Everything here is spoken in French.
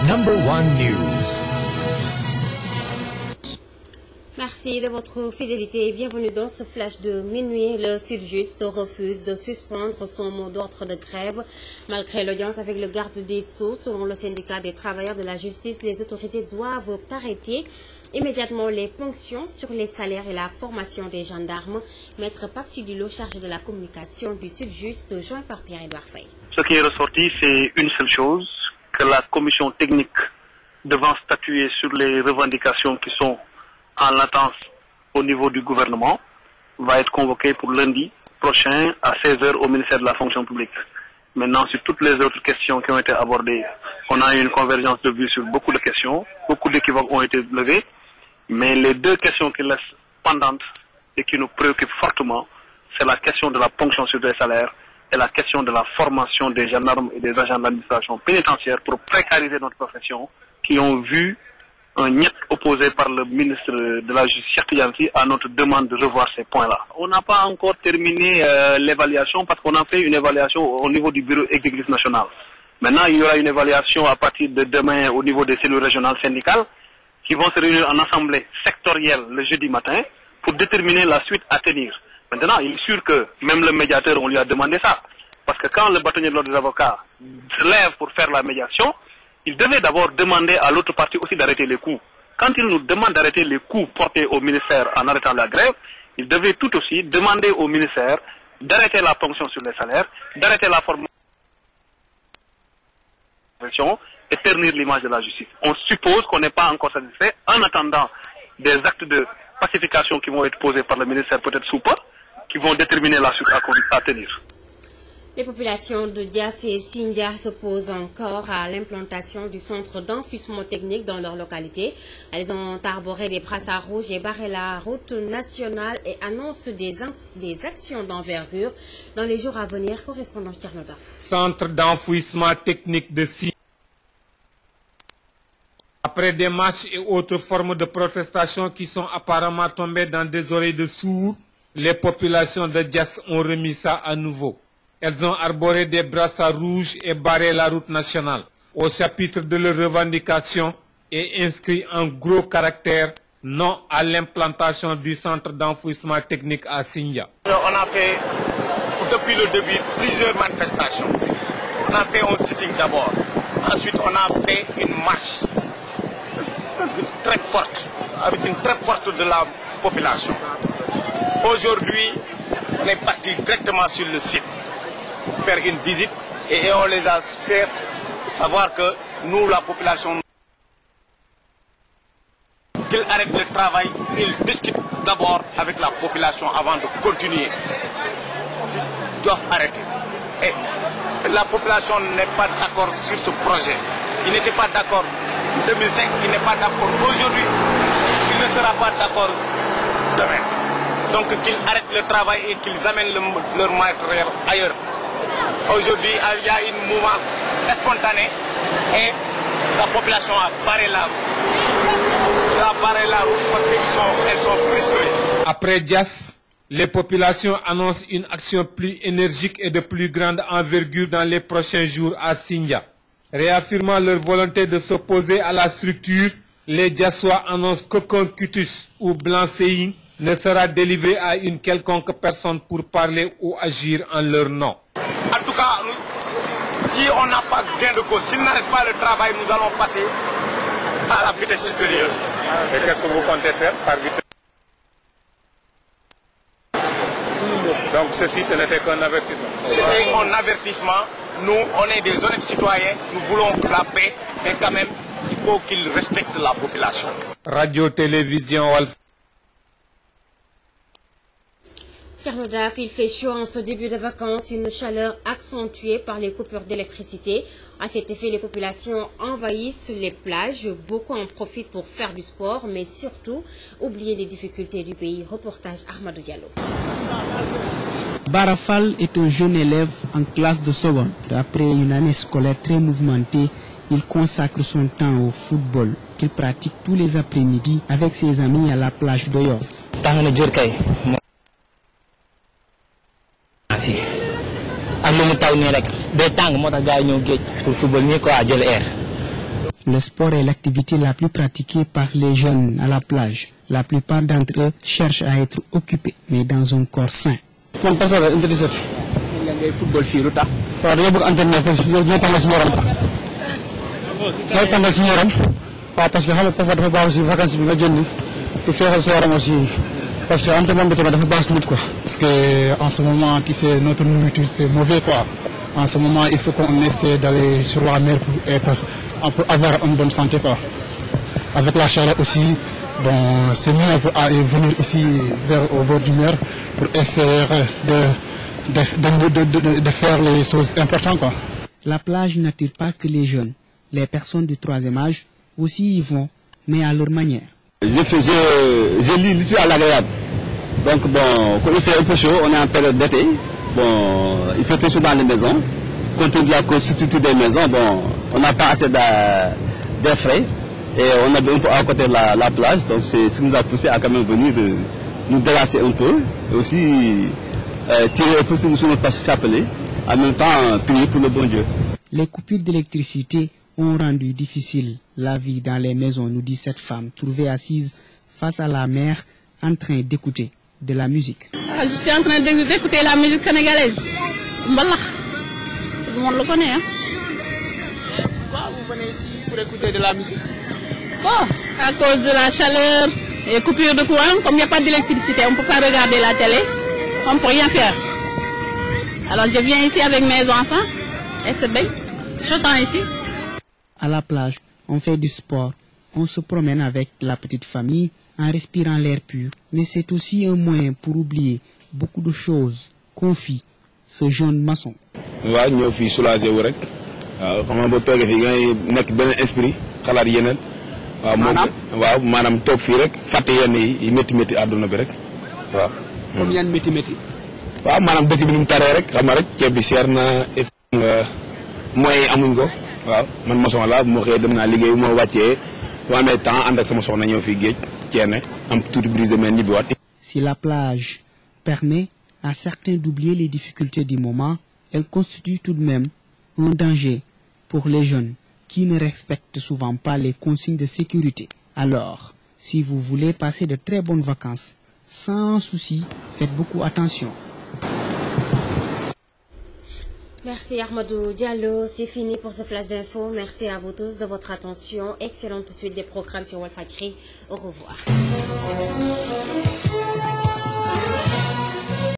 #1 News. Merci de votre fidélité et bienvenue dans ce flash de minuit. Le Sud-Just refuse de suspendre son mot d'ordre de grève. Malgré l'audience avec le garde des Sceaux, selon le syndicat des travailleurs de la justice, les autorités doivent arrêter immédiatement les ponctions sur les salaires et la formation des gendarmes. Maître Pape Sidilo, chargé de la communication du Sud-Just, joint par Pierre-Edouard Faye. Ce qui est ressorti, c'est une seule chose, que la commission technique devant statuer sur les revendications qui sont en latence au niveau du gouvernement va être convoquée pour lundi prochain à 16h au ministère de la fonction publique. Maintenant, sur toutes les autres questions qui ont été abordées, on a eu une convergence de vues sur beaucoup de questions, beaucoup d'équivoques ont été levés, mais les deux questions qui laissent pendantes et qui nous préoccupent fortement, c'est la question de la ponction sur les salaires et la question de la formation des gendarmes et des agents d'administration pénitentiaire pour précariser notre profession, qui ont vu un niet opposé par le ministre de la Justice, Cheikh Tidiane Sy, à notre demande de revoir ces points-là. On n'a pas encore terminé l'évaluation parce qu'on a fait une évaluation au niveau du bureau exécutif national. Maintenant, il y aura une évaluation à partir de demain au niveau des cellules régionales syndicales qui vont se réunir en assemblée sectorielle le jeudi matin pour déterminer la suite à tenir. Maintenant, il est sûr que même le médiateur, on lui a demandé ça. Parce que quand le bâtonnier de l'ordre des avocats se lève pour faire la médiation, il devait d'abord demander à l'autre partie aussi d'arrêter les coûts. Quand il nous demande d'arrêter les coûts portés au ministère en arrêtant la grève, il devait tout aussi demander au ministère d'arrêter la ponction sur les salaires, d'arrêter la formation et ternir l'image de la justice. On suppose qu'on n'est pas encore satisfait en attendant des actes de pacification qui vont être posés par le ministère peut-être sous peu, qui vont déterminer la suite à tenir. Les populations de Diass et Sindia s'opposent encore à l'implantation du centre d'enfouissement technique dans leur localité. Elles ont arboré des brassards rouges et barré la route nationale et annoncent des actions d'envergure dans les jours à venir. Correspondant Tchernodaf. Centre d'enfouissement technique de Sindia. Après des marches et autres formes de protestation qui sont apparemment tombées dans des oreilles de sourds, les populations de Diass ont remis ça à nouveau. Elles ont arboré des brassards rouges et barré la route nationale. Au chapitre de leurs revendications est inscrit en gros caractère non à l'implantation du centre d'enfouissement technique à Sindia. On a fait depuis le début plusieurs manifestations. On a fait un sitting d'abord. Ensuite, on a fait une marche très forte, avec une très forte de la population. Aujourd'hui, on est parti directement sur le site faire une visite et on les a fait savoir que nous, la population, qu'ils arrêtent le travail, ils discutent d'abord avec la population avant de continuer. Ils doivent arrêter. Et la population n'est pas d'accord sur ce projet. Il n'était pas d'accord en 2005, il n'est pas d'accord aujourd'hui, il ne sera pas d'accord demain. Donc qu'ils arrêtent le travail et qu'ils amènent leur matériel ailleurs. Aujourd'hui, il y a un mouvement spontané et la population a barré la route parce qu'elles sont frustrées. Après Diass, les populations annoncent une action plus énergique et de plus grande envergure dans les prochains jours à Sindia. Réaffirmant leur volonté de s'opposer à la structure, les Diassois annoncent qu'aucun cutus ou blanc-seing ne sera délivré à une quelconque personne pour parler ou agir en leur nom. En tout cas, si on n'a pas gain de cause, s'ils n'arrêtent pas le travail, nous allons passer à la vitesse supérieure. Et qu'est-ce que vous comptez faire par vitesse? Donc ceci, ce n'était qu'un avertissement. C'était un avertissement. Nous, on est des honnêtes citoyens, nous voulons la paix, mais quand même, il faut qu'ils respectent la population. Radio-télévision Walf. Tchernodaf, il fait chaud en ce début de vacances, une chaleur accentuée par les coupures d'électricité. À cet effet, les populations envahissent les plages. Beaucoup en profitent pour faire du sport, mais surtout oublier les difficultés du pays. Reportage Ahmadou Diallo. Barafal est un jeune élève en classe de seconde. Après une année scolaire très mouvementée, il consacre son temps au football qu'il pratique tous les après-midi avec ses amis à la plage de Yoff. Le sport est l'activité la plus pratiquée par les jeunes à la plage. La plupart d'entre eux cherchent à être occupés, mais dans un corps sain. Man parce que intéressé la ngay football fii lu tax waaw dañoo bëgg entraînement ñoo tàngal suñu yaram ñoo tàngal suñu yaram waaw parce que xam nga parfois dafa baax aussi vacances bi nga jënd di feexal sa yaram aussi parce que entraînement bi tamit dafa baax si nit quoi. Parce que en ce moment tu sais notre nourriture c'est mauvais quoi. En ce moment il faut qu'on essaie d'aller sur la mer pour avoir une bonne santé quoi. Avec la chaleur aussi bon c'est mieux pour aller venir ici au bord du mer pour essayer de faire les choses importantes quoi. La plage n'attire pas que les jeunes. Les personnes du troisième âge aussi y vont, mais à leur manière. Je lis l'utile à l'agréable. Donc bon, quand il fait un peu chaud, on est en période d'été. Bon, il fait très chaud dans les maisons. Compte tenu de la constitution des maisons, bon, on n'a pas assez d'air frais. Et on a un peu à côté de la plage. Donc c'est ce qui nous a poussé à quand même venir nous délasser un peu. Et aussi tirer un peu sur notre chapelet. En même temps, prier pour le bon Dieu. Les coupures d'électricité ont rendu difficile la vie dans les maisons, nous dit cette femme, trouvée assise face à la mer, en train d'écouter de la musique. Je suis en train d'écouter la musique sénégalaise. Mbalax. Tout le monde le connaît, hein. Pourquoi vous venez ici pour écouter de la musique? Bon, à cause de la chaleur et coupure de courant, comme il n'y a pas d'électricité, on ne peut pas regarder la télé, on ne peut rien faire. Alors je viens ici avec mes enfants, et c'est bien, j'attends ici. À la plage, on fait du sport, on se promène avec la petite famille en respirant l'air pur. Mais c'est aussi un moyen pour oublier beaucoup de choses, confie ce jeune maçon. waaw ñëw fii soulager wu rek waaw xam nga boo toogee fii ngay nekk beneen esprit xalaat yeneen. waaw maanaam toog fii rek fàtte yenn yi métti àdduna bi rek waaw. comme yan métti. waaw maanaam dëkk bi ni mu taree rek xam nga rek ceeb bi seer na moyens amuñ ko. waaw man maçon la bu ma xëyee dem naa liggéey bu ma wàccee bu ma amee temps ànd ak sama soxna ñëw fii géej ceene am tuuti brise de mer ñibbiwaat. Si la plage permet à certains d'oublier les difficultés du moment, elle constitue tout de même un danger pour les jeunes qui ne respectent souvent pas les consignes de sécurité. Alors, si vous voulez passer de très bonnes vacances, sans souci, faites beaucoup attention. Merci Ahmadou Diallo, c'est fini pour ce flash d'info. Merci à vous tous de votre attention. Excellente suite des programmes sur Walfadjri. Au revoir.